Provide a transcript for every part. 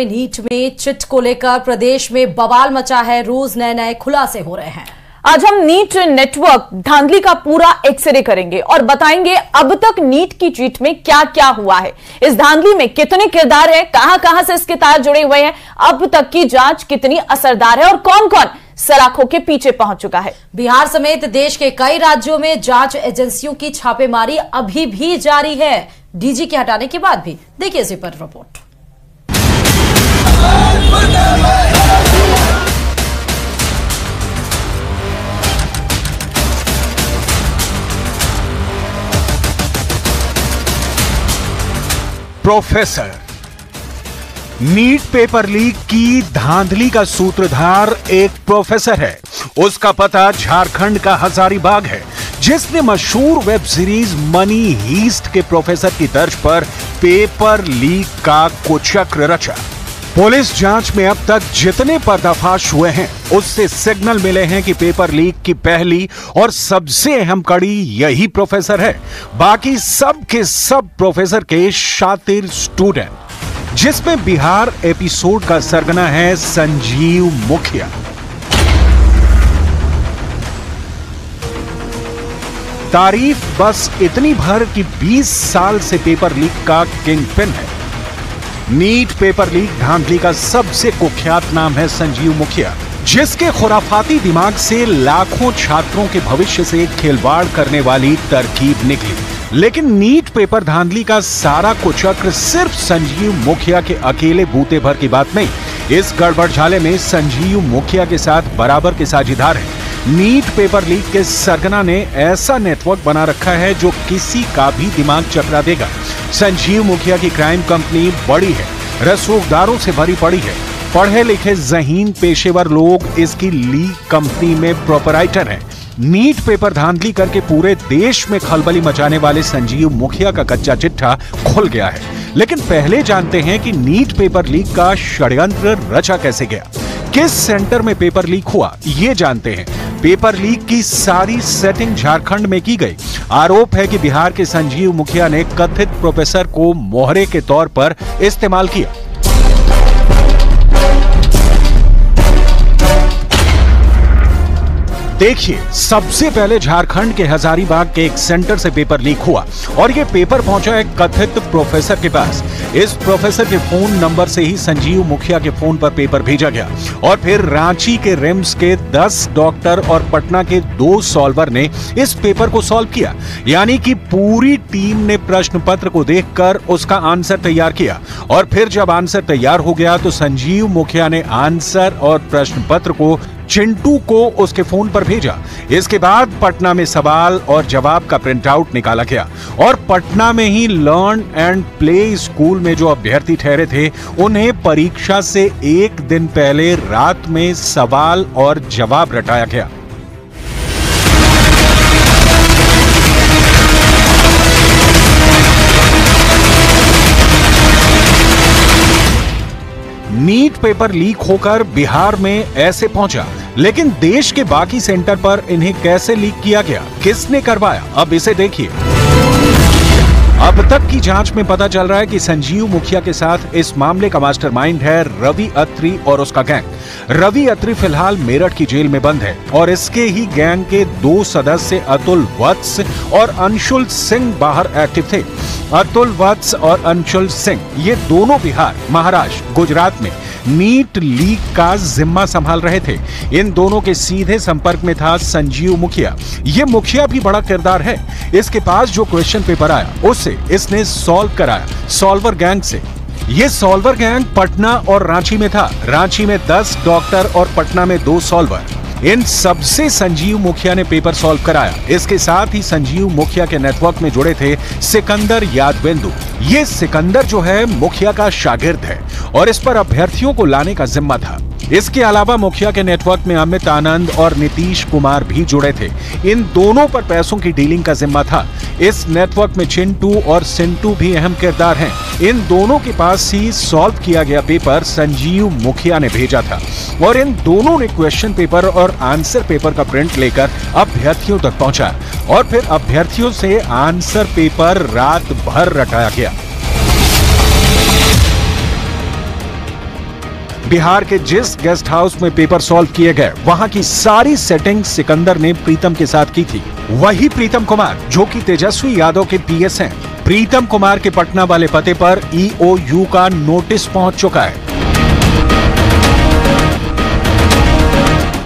NEET में chit को लेकर प्रदेश में बवाल मचा है। रोज नए नए खुलासे हो रहे हैं। आज हम नीट नेटवर्क धांधली का पूरा एक्सरे करेंगे और बताएंगे अब तक नीट की चिट में क्या क्या हुआ है, इस धांधली में कितने किरदार हैं, कहां से इसके तार जुड़े हुए हैं, अब तक की जांच कितनी असरदार है और कौन कौन सलाखों के पीछे पहुंच चुका है। बिहार समेत देश के कई राज्यों में जांच एजेंसियों की छापेमारी अभी भी जारी है, डीजी के हटाने के बाद भी। देखिए इसी पर report. Professor NEET paper leak की धांधली का सूत्रधार एक प्रोफेसर है। उसका पता झारखंड का हजारीबाग है, जिसने मशहूर वेब सीरीज मनी हीस्ट के प्रोफेसर की तर्ज पर पेपर लीक का कुचक्र रचा। पुलिस जांच में अब तक जितने पर्दाफाश हुए हैं, उससे सिग्नल मिले हैं कि पेपर लीक की पहली और सबसे अहम कड़ी यही प्रोफेसर है। बाकी सब के सब प्रोफेसर के शातिर स्टूडेंट, जिसमें बिहार एपिसोड का सरगना है संजीव मुखिया। तारीफ बस इतनी भर कि 20 साल से पेपर लीक का किंग पिन है। नीट पेपर लीक धांधली का सबसे कुख्यात नाम है संजीव मुखिया, जिसके खुराफाती दिमाग से लाखों छात्रों के भविष्य से खिलवाड़ करने वाली तरकीब निकली। लेकिन नीट पेपर धांधली का सारा कुचक्र सिर्फ संजीव मुखिया के अकेले बूते भर की बात नहीं। इस गड़बड़झाले में संजीव मुखिया के साथ बराबर के साझीदार हैं। नीट पेपर लीक के सरगना ने ऐसा नेटवर्क बना रखा है जो किसी का भी दिमाग चकरा देगा। संजीव मुखिया की क्राइम कंपनी बड़ी है, रसूखदारों से भरी पड़ी है। पढ़े लिखे ज़हीन पेशेवर लोग इसकी लीक कंपनी में प्रोपराइटर हैं। नीट पेपर धांधली करके पूरे देश में खलबली मचाने वाले संजीव मुखिया का कच्चा चिट्ठा खुल गया है। लेकिन पहले जानते हैं कि नीट पेपर लीक का षड्यंत्र रचा कैसे गया, किस सेंटर में पेपर लीक हुआ, ये जानते हैं। पेपर लीक की सारी सेटिंग झारखंड में की गई। आरोप है कि बिहार के संजीव मुखिया ने कथित प्रोफेसर को मोहरे के तौर पर इस्तेमाल किया। देखिए, सबसे पहले झारखंड के हजारीबाग के एक सेंटर से पेपर लीक हुआ और ये पेपर पहुंचा एक कथित प्रोफेसर के पास। इस प्रोफेसर के फोन नंबर से ही संजीव मुखिया के फोन पर पेपर भेजा गया और फिर रांची के रिम्स के 10 डॉक्टर और पटना के 2 सॉल्वर ने इस पेपर को सॉल्व किया। यानी कि पूरी टीम ने प्रश्न पत्र को देखकर उसका आंसर तैयार किया और फिर जब आंसर तैयार हो गया तो संजीव मुखिया ने आंसर और प्रश्न पत्र को चिंटू को उसके फोन पर भेजा। इसके बाद पटना में सवाल और जवाब का प्रिंट आउट निकाला गया और पटना में ही लर्न एंड प्ले स्कूल में जो अभ्यर्थी ठहरे थे, उन्हें परीक्षा से एक दिन पहले रात में सवाल और जवाब रटाया गया। नीट पेपर लीक होकर बिहार में ऐसे पहुंचा, लेकिन देश के बाकी सेंटर पर इन्हें कैसे लीक किया गया, किसने करवाया, अब इसे देखिए। अब तक की जांच में पता चल रहा है कि संजीव मुखिया के साथ इस मामले का मास्टरमाइंड है रवि अत्री और उसका गैंग। रवि अत्री फिलहाल मेरठ की जेल में बंद है और इसके ही गैंग के 2 सदस्य अतुल वत्स और अंशुल सिंह बाहर एक्टिव थे। अतुल वत्स और अंशुल सिंह ये दोनों बिहार, महाराष्ट्र, गुजरात में नीट लीक का जिम्मा संभाल रहे थे। इन दोनों के सीधे संपर्क में था संजीव मुखिया। ये मुखिया भी बड़ा किरदार है। इसके पास जो क्वेश्चन पेपर आया उसे इसने सॉल्व कराया सॉल्वर गैंग से। ये सॉल्वर गैंग पटना और रांची में था। रांची में 10 डॉक्टर और पटना में 2 सॉल्वर। इन सबसे संजीव मुखिया ने पेपर सॉल्व कराया। इसके साथ ही संजीव मुखिया के नेटवर्क में जुड़े थे सिकंदर यादवेंदु। ये सिकंदर जो है मुखिया का शागिर्द है और इस पर अभ्यर्थियों को लाने का जिम्मा था। इसके अलावा मुखिया के नेटवर्क में अमित आनंद और नीतीश कुमार भी जुड़े थे। इन दोनों पर पैसों की डीलिंग का जिम्मा था। इस नेटवर्क में चिंटू और सिंटू भी अहम किरदार हैं। इन दोनों के पास ही सॉल्व किया गया पेपर संजीव मुखिया ने भेजा था और इन दोनों ने क्वेश्चन पेपर और आंसर पेपर का प्रिंट लेकर अभ्यर्थियों तक पहुंचा और फिर अभ्यर्थियों से आंसर पेपर रात भर रटाया गया। बिहार के जिस गेस्ट हाउस में पेपर सॉल्व किए गए वहां की सारी सेटिंग सिकंदर ने प्रीतम के साथ की थी। वही प्रीतम कुमार जो कि तेजस्वी यादव के पीएस हैं। प्रीतम कुमार के पटना वाले पते पर EOU का नोटिस पहुंच चुका है।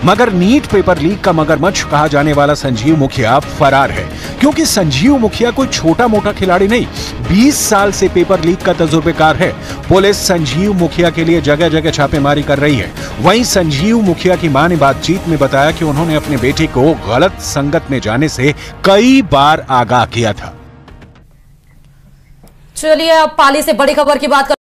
मगर नीट पेपर लीक का मगरमच्छ कहा जाने वाला संजीव मुखिया फरार है, क्योंकि संजीव मुखिया कोई छोटा मोटा खिलाड़ी नहीं, 20 साल से पेपर लीक का तजुर्बेकार है। पुलिस संजीव मुखिया के लिए जगह जगह छापेमारी कर रही है। वहीं संजीव मुखिया की मां ने बातचीत में बताया कि उन्होंने अपने बेटे को गलत संगत में जाने से कई बार आगाह किया था। चलिए अब पाली से बड़ी खबर की बात